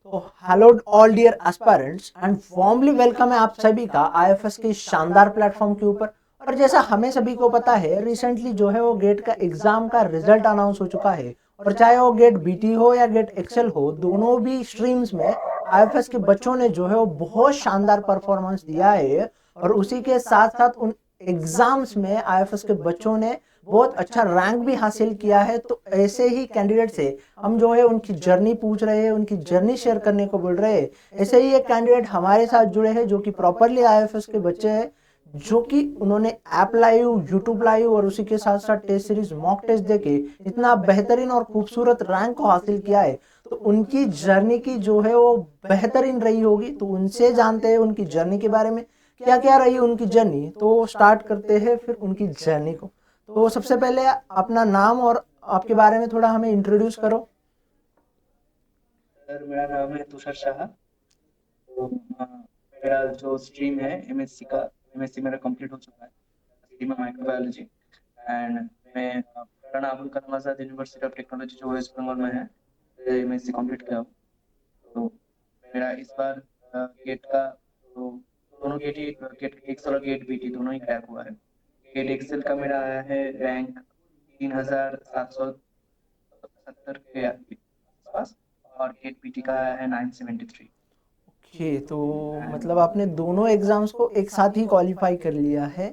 तो hello all dear aspirants and warmly welcome है आप सभी का आईएफएस के शानदार प्लेटफॉर्म के ऊपर। और जैसा हमें सभी को पता है, रिसेंटली जो है वो गेट का एग्जाम का रिजल्ट अनाउंस हो चुका है। और चाहे वो गेट बीटी हो या गेट एक्सेल हो, दोनों भी स्ट्रीम्स में आईएफएस के बच्चों ने जो है वो बहुत शानदार परफॉर्मेंस दिया है। और उसी के साथ साथ उन एग्जाम्स में आईएफएस के बच्चों ने बहुत अच्छा रैंक भी हासिल किया है। तो ऐसे ही कैंडिडेट से हम जो है उनकी जर्नी पूछ रहे हैं, उनकी जर्नी शेयर करने को बोल रहे हैं। ऐसे ही एक कैंडिडेट हमारे साथ जुड़े हैं जो कि प्रॉपरली आईएफएस के बच्चे हैं, जो कि उन्होंने ऐप लाइव, यूट्यूब लाइव और उसी के साथ साथ टेस्ट सीरीज मॉक टेस्ट देके इतना बेहतरीन और खूबसूरत रैंक को हासिल किया है। तो उनकी जर्नी की जो है वो बेहतरीन रही होगी। तो उनसे जानते हैं उनकी जर्नी के बारे में, क्या क्या रही उनकी जर्नी। तो स्टार्ट करते हैं फिर उनकी जर्नी को। तो सबसे पहले अपना नाम और आपके बारे में थोड़ा हमें इंट्रोड्यूस करो। सर, मेरा नाम है तुषार शाह। तो मेरा जो स्ट्रीम है एमएससी का, एमएससी मेरा कंप्लीट हो चुका है। स्ट्रीम है माइक्रोबायोलॉजी। एंड मैं Rana Abul Kalam Azad university of technology जो वेस्ट बंगाल में है, एमएससी कंप्लीट किया हूँ। तो मेरा इस बार गेट का तो दोनों गेट ही, गेट एक्सेल और गेट बीटी दोनों ही क्रैक हुआ है। गेट एक्सेल का मेरा आया है रैंक 3770 के आसपास। और गेट बीटी का आया है 973। ओके, तो मतलब आपने दोनों एग्जाम्स को एक साथ ही क्वालिफाई कर लिया है।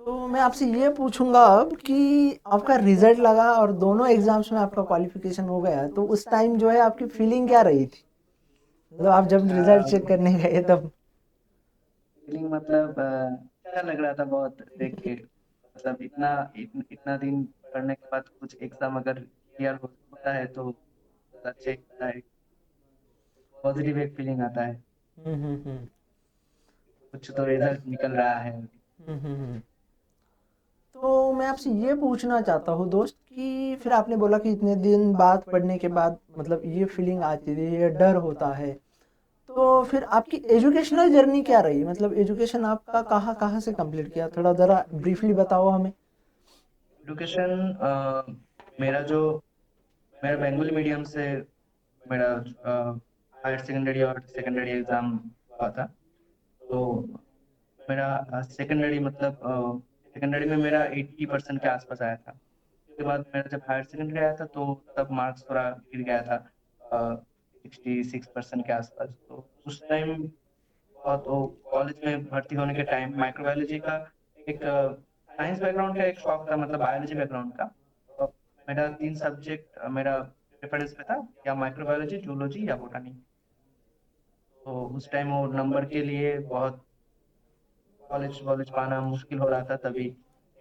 तो मैं आपसे ये पूछूंगा अब कि आपका रिजल्ट लगा और दोनों एग्जाम्स में आपका क्वालिफिकेशन हो गया, तो उस टाइम जो है आपकी फीलिंग क्या रही थी? मतलब आप जब रिजल्ट चेक करने गए तब। फीलिंग मतलब अच्छा लग रहा था बहुत देख के। मतलब इतना दिन पढ़ने के बाद कुछ एग्जाम अगर क्लियर होता है तो अच्छे लगता है। पॉजिटिव एक फीलिंग आता है। हम्म। कुछ तो रिजल्ट निकल रहा है। हम्म। तो मैं आपसे ये पूछना चाहता हूँ दोस्त कि फिर आपने बोला कि इतने दिन बाद पढ़ने के बाद मतलब ये फीलिंग आती थी, ये डर होता है। तो फिर आपकी एजुकेशनल जर्नी क्या रही? मतलब एजुकेशन आपका कहाँ कहाँ से कंप्लीट किया, थोड़ा ज़रा ब्रीफली बताओ हमें। एजुकेशन मेरा जो मेरा बंगाली मीडियम से मेरा हायर सेकेंडरी और सेकेंडरी एग्जाम हुआ था। तो मेरा सेकेंडरी मतलब सेकेंडरी में मेरा 80% के आसपास आया था। उसके बाद मेरा जब हायर सेकेंडरी आया था तो तब मार्क्स थोड़ा गिर गया था, 66% के आसपास। तो उस टाइम बहुत वो कॉलेज में भर्ती होने के टाइम माइक्रोबायोलॉजी का एक साइंस बैकग्राउंड का एक शौक था, मतलब बायोलॉजी बैकग्राउंड का। तो मेरा 3 सब्जेक्ट मेरा प्रेफरेंस पे था, या माइक्रोबायोलॉजी, जूलॉजी या बोटानी। तो उस टाइम वो नंबर के लिए बहुत कॉलेज वॉलेज पाना मुश्किल हो रहा था। तभी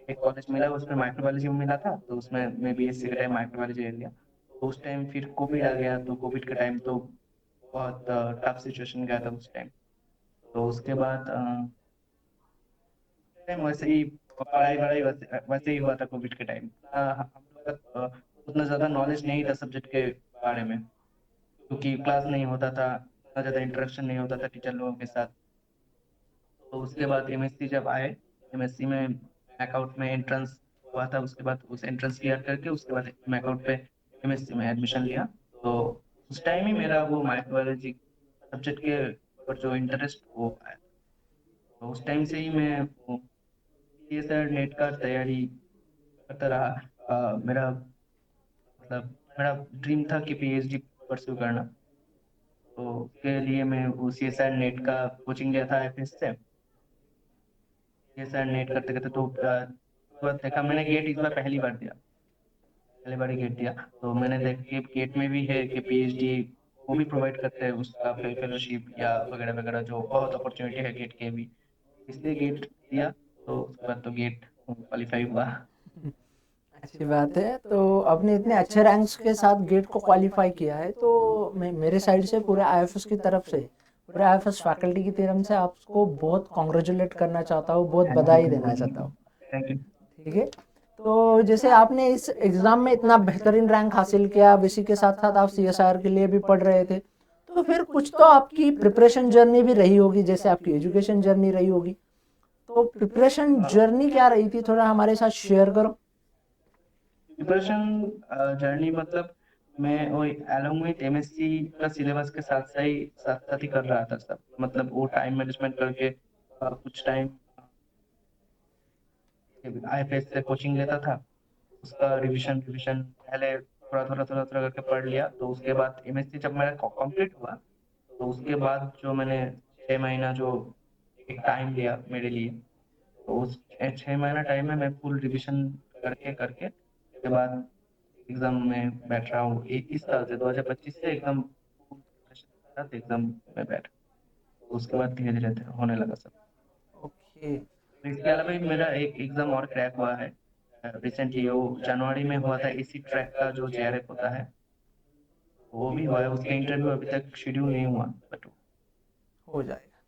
एक कॉलेज मिला, उसमें माइक्रोबायोलॉजी में मिला था, तो उसमें मैं बीएससी के टाइम माइक्रोबायोलॉजी ले लिया। तो उस टाइम फिर कोविड आ गया, तो कोविड के टाइम तो बहुत टफ सिचुएशन गया था उस टाइम। तो उसके बाद टाइम वैसे ही पढ़ाई वढ़ाई वैसे वैसे ही हुआ था कोविड के टाइम। हम लोग का उतना ज़्यादा नॉलेज नहीं था सब्जेक्ट के बारे में, क्योंकि क्लास नहीं होता था, उतना ज़्यादा इंटरेक्शन नहीं होता था टीचर लोगों के साथ। तो उसके बाद एमएससी जब आए, एमएससी में बैकआउट में एंट्रेंस हुआ था। उसके बाद उस एंट्रेंस क्लियर करके उसके बाद बैकआउट पे एमएससी में एडमिशन लिया। तो उस टाइम ही मेरा वो माइक्रोबायोलॉजी सब्जेक्ट के ऊपर जो इंटरेस्ट वो आया। तो उस टाइम से ही मैं ये सर नेट का तैयारी करता रहा। मेरा मतलब मेरा ड्रीम था कि पीएचडी परस्यू करना। तो उसके लिए मैं वो सीएसआर नेट का कोचिंग लिया था एफएस से। सीएसआर नेट करते करते तो उसके बाद देखा मैंने गेट इस बार पहली बार दिया, पहली बार ही गेट दिया। तो मैंने देखा कि गेट में भी है कि पीएचडी वो भी प्रोवाइड करते हैं, उसका फेलोशिप या वगैरह वगैरह, जो बहुत अपॉर्चुनिटी है गेट के भी। इसलिए गेट दिया। तो उसके बाद तो गेट क्वालिफाई हुआ। अच्छी बात है। तो आपने इतने अच्छे रैंक्स के साथ गेट को क्वालिफाई किया है, तो मैं मेरे साइड से पूरे आईएफएस की तरफ से, पूरे आईएफएस फैकल्टी की तरफ से आपको बहुत कॉन्ग्रेचुलेट करना चाहता हूँ, बहुत थैंक यू, बधाई थैंक देना यू, चाहता हूँ। Thank you. ठीक है। तो जैसे आपने इस एग्ज़ाम में इतना बेहतरीन रैंक हासिल किया, अब इसी के साथ साथ आप सीएसआर के लिए भी पढ़ रहे थे, तो फिर कुछ तो आपकी प्रिपरेशन जर्नी भी रही होगी, जैसे आपकी एजुकेशन जर्नी रही होगी। तो प्रिपरेशन जर्नी क्या रही थी, थोड़ा हमारे साथ शेयर करो। प्रिपरेशन जर्नी मतलब मैं वो along with MSc का सिलेबस के साथ साथ ही कर रहा था सब, मतलब वो टाइम मैनेजमेंट करके कुछ टाइम IFS से कोचिंग लेता था, उसका रिवीजन रिवीजन पहले थोड़ा थोड़ा करके पढ़ लिया, तो उसके बाद MSc जब मेरा कंप्लीट हुआ, तो उसके बाद जो मैंने 6 महीना जो एक टाइम लिया मेरे लिए, तो उस 6 महीना टाइम में मैं फुल रिवीजन करके करके उसके बाद एग्जाम में बैठ रहा हूँ। इस साल से 2025 से एकदम फुल प्रिपरेशन के साथ एग्जाम में बैठ, उसके बाद धीरे धीरे होने लगा सब। ओके। तो इसके अलावा भी मेरा एक एग्जाम और क्रैक हुआ है रिसेंटली, वो जनवरी में हुआ था, इसी ट्रैक का जो JRF होता है वो भी हुआ है, उसका इंटरव्यू अभी तक शेड्यूल नहीं हुआ, बट हो जाएगा।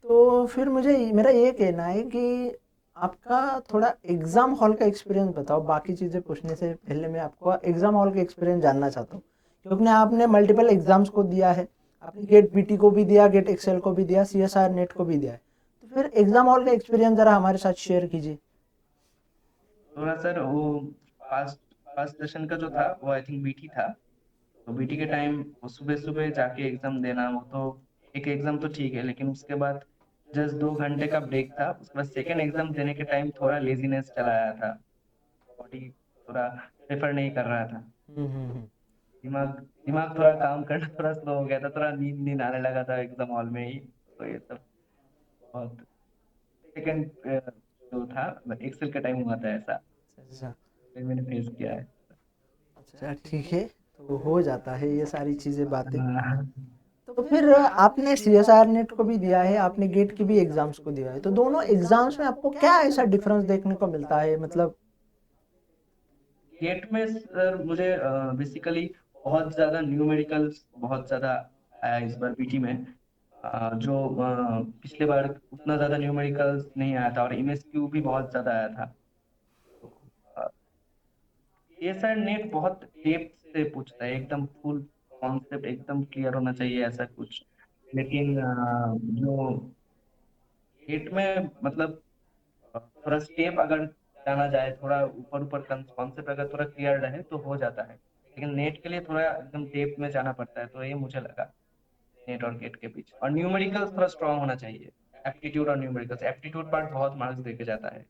तो फिर मुझे मेरा ये कहना है कि आपका थोड़ा एग्ज़ाम हॉल का एक्सपीरियंस बताओ। बाकी चीज़ें पूछने से पहले मैं आपको एग्ज़ाम हॉल का एक्सपीरियंस जानना चाहता हूँ, क्योंकि आपने मल्टीपल एग्ज़ाम्स को दिया है। आपने गेट पीटी को भी दिया, गेट एक्सेल को भी दिया, CSR नेट को भी दिया है। तो फिर एग्ज़ाम हॉल का एक्सपीरियंस ज़रा हमारे साथ शेयर कीजिए। थोड़ा सर वो फर्स्ट फर्स्ट सेशन का जो था वो आई थिंक BT था। तो BT के टाइम सुबह सुबह जाके एग्जाम देना, वो तो एक एग्जाम तो ठीक है, लेकिन उसके बाद जस्ट 2 घंटे का ब्रेक था, उसके बाद सेकेंड एग्जाम देने के टाइम थोड़ा लेजीनेस चला आया था, बॉडी थोड़ा प्रेफर नहीं कर रहा था, हम्म। दिमाग दिमाग थोड़ा काम करना थोड़ा स्लो हो गया था, थोड़ा नींद नींद आने लगा था एग्जाम हॉल में ही, तो ये सब बहुत सेकंड जो था एक्सेल का टाइम हुआ था ऐसा, अच्छा। फिर मैंने फेस किया है। अच्छा ठीक है, तो हो जाता है ये सारी चीज़ें बातें। हाँ। तो फिर आपने CSR नेट को भी दिया है, आपने गेट की भी एग्जाम्स को दिया है, तो दोनों एग्जाम्स में आपको क्या ऐसा डिफरेंस देखने को मिलता है? मतलब गेट में सर मुझे बेसिकली बहुत ज्यादा न्यूमेरिकल्स बहुत ज्यादा आया इस बार BT में, जो पिछले बार उतना ज्यादा न्यूमेरिकल्स नहीं आया था, और MSQ भी बहुत ज्यादा आया था। तो ये सर नेट बहुत डेप्थ से पूछता है, एकदम फुल कॉन्सेप्ट एकदम क्लियर होना चाहिए ऐसा कुछ, लेकिन जो गेट में मतलब थोड़ा स्टेप अगर जाना जाए, थोड़ा ऊपर ऊपर कॉन्सेप्ट अगर थोड़ा क्लियर रहे तो हो जाता है, लेकिन नेट के लिए थोड़ा एकदम डेप्थ में जाना पड़ता है, तो ये मुझे लगा नेट और गेट के बीच। और न्यूमेरिकल्स थोड़ा स्ट्रांग होना चाहिए, एप्टीट्यूड और न्यूमेरिकल्स, एप्टीट्यूड पार्ट बहुत मार्क्स देके जाता है।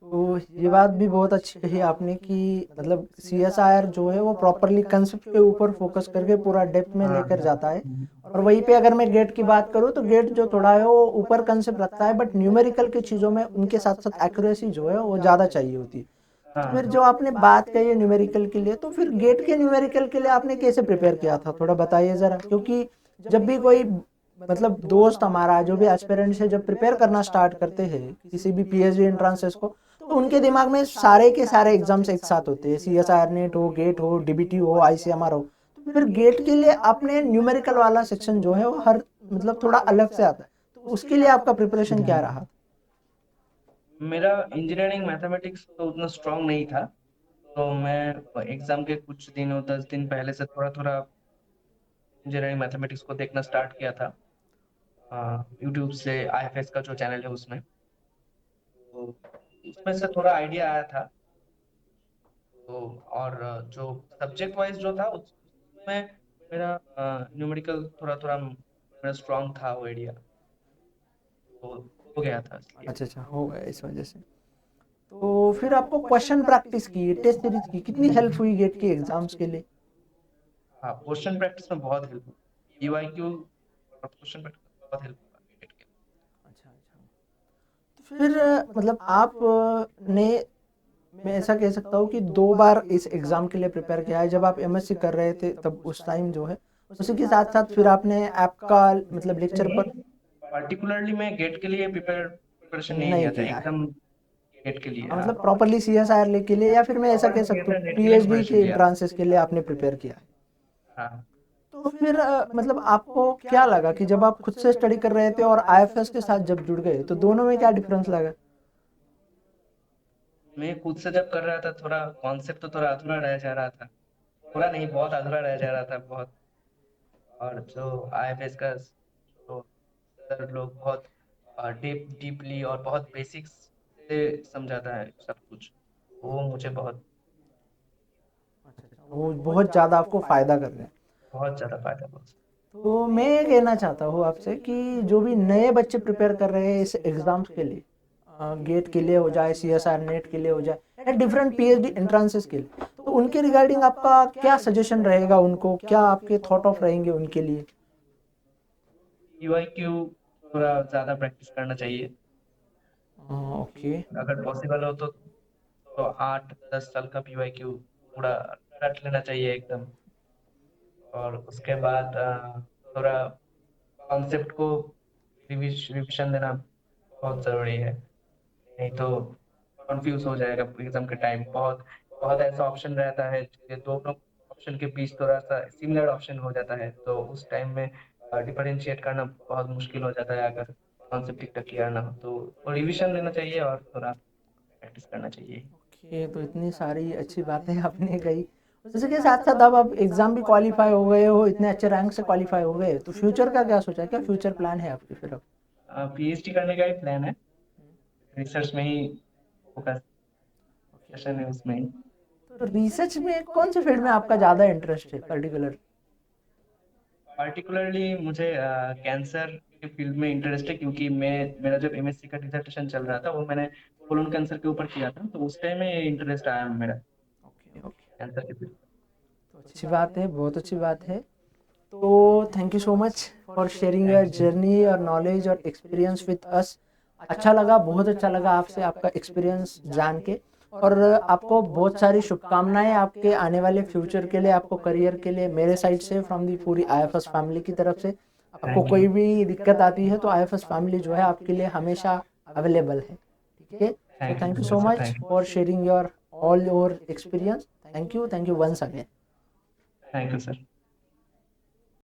तो ये बात भी बहुत अच्छी कही आपने कि मतलब CSR जो है वो प्रॉपरली कंसेप्ट के ऊपर फोकस करके पूरा डेप्थ में हाँ। लेकर जाता है। और वहीं पे अगर मैं गेट की बात करूँ तो गेट जो थोड़ा है वो ऊपर कंसेप्ट रखता है, बट न्यूमेरिकल की चीज़ों में उनके साथ साथ एक्यूरेसी जो है वो ज़्यादा चाहिए होती है। तो फिर हाँ। जो आपने बात कही है न्यूमेरिकल के लिए, तो फिर गेट के न्यूमेरिकल के लिए आपने कैसे प्रिपेयर किया था, थोड़ा बताइए ज़रा। क्योंकि जब भी कोई मतलब दोस्त हमारा जो भी एस्पिरेंट्स है जब प्रिपेयर करना स्टार्ट करते हैं किसी भी PhD एंट्रांसेस को, तो उनके दिमाग में सारे के सारे एग्जाम्स एक साथ होते हैं, CSR नेट हो, गेट हो, DBT हो, ICMR हो। तो फिर गेट के लिए आपने न्यूमेरिकल वाला सेक्शन जो है वो हर मतलब थोड़ा अलग से आता है, तो उसके लिए आपका प्रिपरेशन क्या रहा? मेरा इंजीनियरिंग मैथमेटिक्स तो उतना स्ट्रांग नहीं था, तो मैं एग्जाम के कुछ दिनों 10 दिन पहले से थोड़ा थोड़ा इंजीनियरिंग मैथमेटिक्स को देखना स्टार्ट किया था, यूट्यूब से IFS का जो चैनल है उसमें, तो उसमें से थोड़ा आइडिया आया था। तो और जो सब्जेक्ट वाइज जो था उसमें मेरा न्यूमेरिकल थोड़ा थोड़ा मेरा स्ट्रांग था वो एरिया, तो हो गया था इसलिए। अच्छा अच्छा, हो गया इस वजह से। तो फिर आपको क्वेश्चन प्रैक्टिस की, टेस्ट सीरीज की कितनी हेल्प हुई गेट के एग्जाम्स के लिए? हाँ, क्वेश्चन प्रैक्टिस में बहुत हेल्प हुई, EYQ और क्वेश्चन प्रैक्टिस में बहुत हेल्प हुआ GATE के। अच्छा अच्छा। तो फिर मतलब आप ने, मैं ऐसा कह सकता हूँ कि 2 बार इस एग्ज़ाम के लिए प्रिपेयर किया है। जब आप MSc कर रहे थे तब उस टाइम जो है, उसी के साथ साथ फिर आपने आपका मतलब लेक्चर नहीं, पर पर्टिकुलरली मैं गेट के लिए प्रिपरेशन नहीं नहीं किया था किया है। एकदम, गेट के लिए हाँ, हाँ। मतलब प्रॉपरली CSR के लिए, या फिर मैं ऐसा कह सकता हूँ नेट के लिए PhD प्रिपरेशन के किया था। एंट्रांसेस के लिए आपने प्रिपेयर किया है। हाँ। तो फिर मतलब आपको क्या लगा कि जब आप खुद से स्टडी कर रहे थे और IFS के साथ जब जुड़ गए, तो दोनों में क्या डिफरेंस लगा? मैं खुद से जब कर रहा था थोड़ा कॉन्सेप्ट तो थोड़ा अधूरा रह जा रहा था, थोड़ा नहीं बहुत अधूरा रह जा रहा था बहुत, और जो IFS का जो सर लोग बहुत डीपली और बहुत बेसिक्स से समझाता है सब कुछ, वो मुझे बहुत वो बहुत ज़्यादा आपको फ़ायदा कर रहे हैं। बहुत ज़्यादा फायदा बहुत। तो मैं ये कहना चाहता हूँ आपसे कि जो भी नए बच्चे प्रिपेयर कर रहे हैं इस एग्ज़ाम्स के लिए, गेट के लिए हो जाए, CSR नेट के लिए हो जाए, या डिफरेंट PhD एंट्रांसेस के लिए, तो उनके रिगार्डिंग आपका क्या सजेशन रहेगा, उनको क्या आपके थॉट ऑफ रहेंगे उनके लिए? पीवाईक्यू थोड़ा ज़्यादा प्रैक्टिस करना चाहिए। ओके। अगर पॉसिबल हो तो 8-10 साल का पीवाईक्यू पूरा रट लेना चाहिए एकदम। और उसके बाद थोड़ा कॉन्सेप्ट को रिविजन देना बहुत ज़रूरी है। नहीं तो कंफ्यूज हो जाएगा एग्जाम के टाइम। बहुत बहुत ऐसा ऑप्शन रहता है कि दोनों ऑप्शन के बीच थोड़ा सा सिमिलर ऑप्शन हो जाता है, तो उस टाइम में डिफरेंशिएट करना बहुत मुश्किल हो जाता है अगर कॉन्सेप्ट ठीक ठाक क्लियर ना हो। तो रिविजन लेना चाहिए और थोड़ा प्रैक्टिस करना चाहिए। ओके, तो इतनी सारी अच्छी बातें आपने कही। उसी के साथ साथ अब आप एग्ज़ाम भी क्वालिफाई हो गए हो, इतने अच्छे रैंक से क्वालिफाई हो गए, तो फ्यूचर का क्या सोचा है, क्या फ्यूचर प्लान है आपके फिर अब? पीएचडी करने का ही प्लान है। रिसर्च में ही फोकस सेशन है उसमें ही। तो रिसर्च में कौन से फील्ड में आपका ज़्यादा इंटरेस्ट है पर्टिकुलर? पार्टिकुलरली मुझे कैंसर के फील्ड में इंटरेस्ट है, क्योंकि मैं मेरा जब एमएससी का डिसर्टेशन चल रहा था वो मैंने कोलोन कैंसर के ऊपर किया था, तो उस टाइम में इंटरेस्ट आया मेरा ओके ओके, कैंसर के फील्ड। तो अच्छी बात है, बहुत अच्छी बात है। तो thank you so much for sharing your thank you. Journey और नॉलेज और एक्सपीरियंस विद अस। अच्छा लगा, बहुत अच्छा लगा आपसे आपका एक्सपीरियंस जान के। और आपको बहुत सारी शुभकामनाएं आपके आने वाले फ्यूचर के लिए, आपको करियर के लिए, मेरे साइड से, फ्रॉम दी पूरी IFS फैमिली की तरफ से। आपको थैंक यू। कोई भी दिक्कत आती है तो IFS फैमिली जो है आपके लिए हमेशा अवेलेबल है, ठीक है? So thank thank you you so sir. Much thank you. For sharing your all your experience. Thank you once again. Thank you sir.